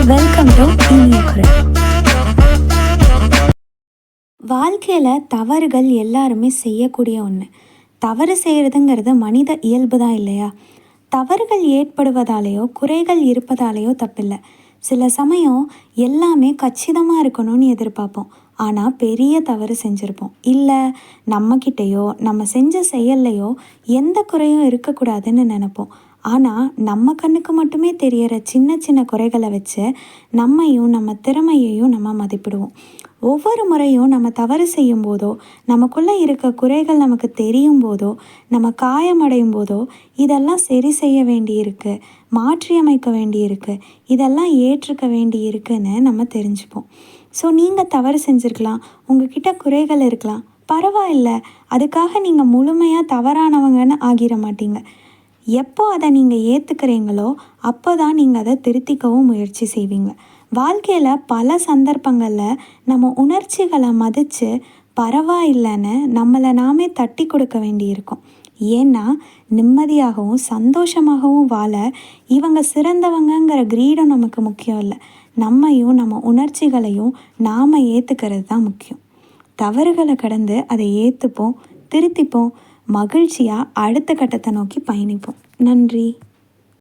Welcome to இனிய குரல். வாழ்க்கையில் தவறுகள் எல்லாருமே செய்யக்கூடிய ஒன்று. தவறு செய்கிறதுங்கிறது மனித இயல்பு தான் இல்லையா? தவறுகள் ஏற்படுவதாலேயோ குறைகள் இருப்பதாலேயோ தப்பில்லை. சில சமயம் எல்லாமே கச்சிதமாக இருக்கணும்னு எதிர்பார்ப்போம். ஆனால் பெரிய தவறு செஞ்சுருப்போம். இல்லை, நம்மக்கிட்டேயோ நம்ம செஞ்ச செயல்லையோ எந்த குறையும் இருக்கக்கூடாதுன்னு நினைப்போம். ஆனால் நம்ம கண்ணுக்கு மட்டுமே தெரியற சின்ன சின்ன குறைகளை வச்சு நம்மையும் நம்ம திறமையையும் நம்ம மதிப்பிடுவோம். ஒவ்வொரு முறையும் நம்ம தவறு செய்யும் போதோ, நமக்குள்ளே இருக்க குறைகள் நமக்கு தெரியும் போதோ, நம்ம காயமடையும் போதோ, இதெல்லாம் சரி செய்ய வேண்டியிருக்கு, மாற்றியமைக்க வேண்டியிருக்கு, இதெல்லாம் ஏற்றுக்க வேண்டியிருக்குன்னு நம்ம தெரிஞ்சுப்போம். ஸோ நீங்கள் தவறு செஞ்சுருக்கலாம், உங்ககிட்ட குறைகள் இருக்கலாம், பரவாயில்ல. அதுக்காக நீங்கள் முழுமையாக தவறானவங்கன்னு ஆகிட மாட்டீங்க. எப்போ அதை நீங்கள் ஏற்றுக்கிறீங்களோ அப்போ தான் நீங்கள் அதை திருத்திக்கவும் முயற்சி செய்வீங்க. வாழ்க்கையில் பல சந்தர்ப்பங்களில் நம்ம உணர்ச்சிகளை மதித்து பரவாயில்லைன்னு நம்மளை நாமே தட்டி கொடுக்க வேண்டியிருக்கும். ஏன்னா நிம்மதியாகவும் சந்தோஷமாகவும் வாழ இவங்க சிறந்தவங்கங்கிற கிரீடம் நமக்கு முக்கியம் இல்லை. நம்மையும் நம்ம உணர்ச்சிகளையும் நாம் ஏற்றுக்கிறது தான் முக்கியம். தவறுகளை கடந்து அதை ஏற்றுப்போம், திருத்திப்போம், மகிழ்ச்சியாக அடுத்த கட்டத்தை நோக்கி பயணிப்போம். நன்றி.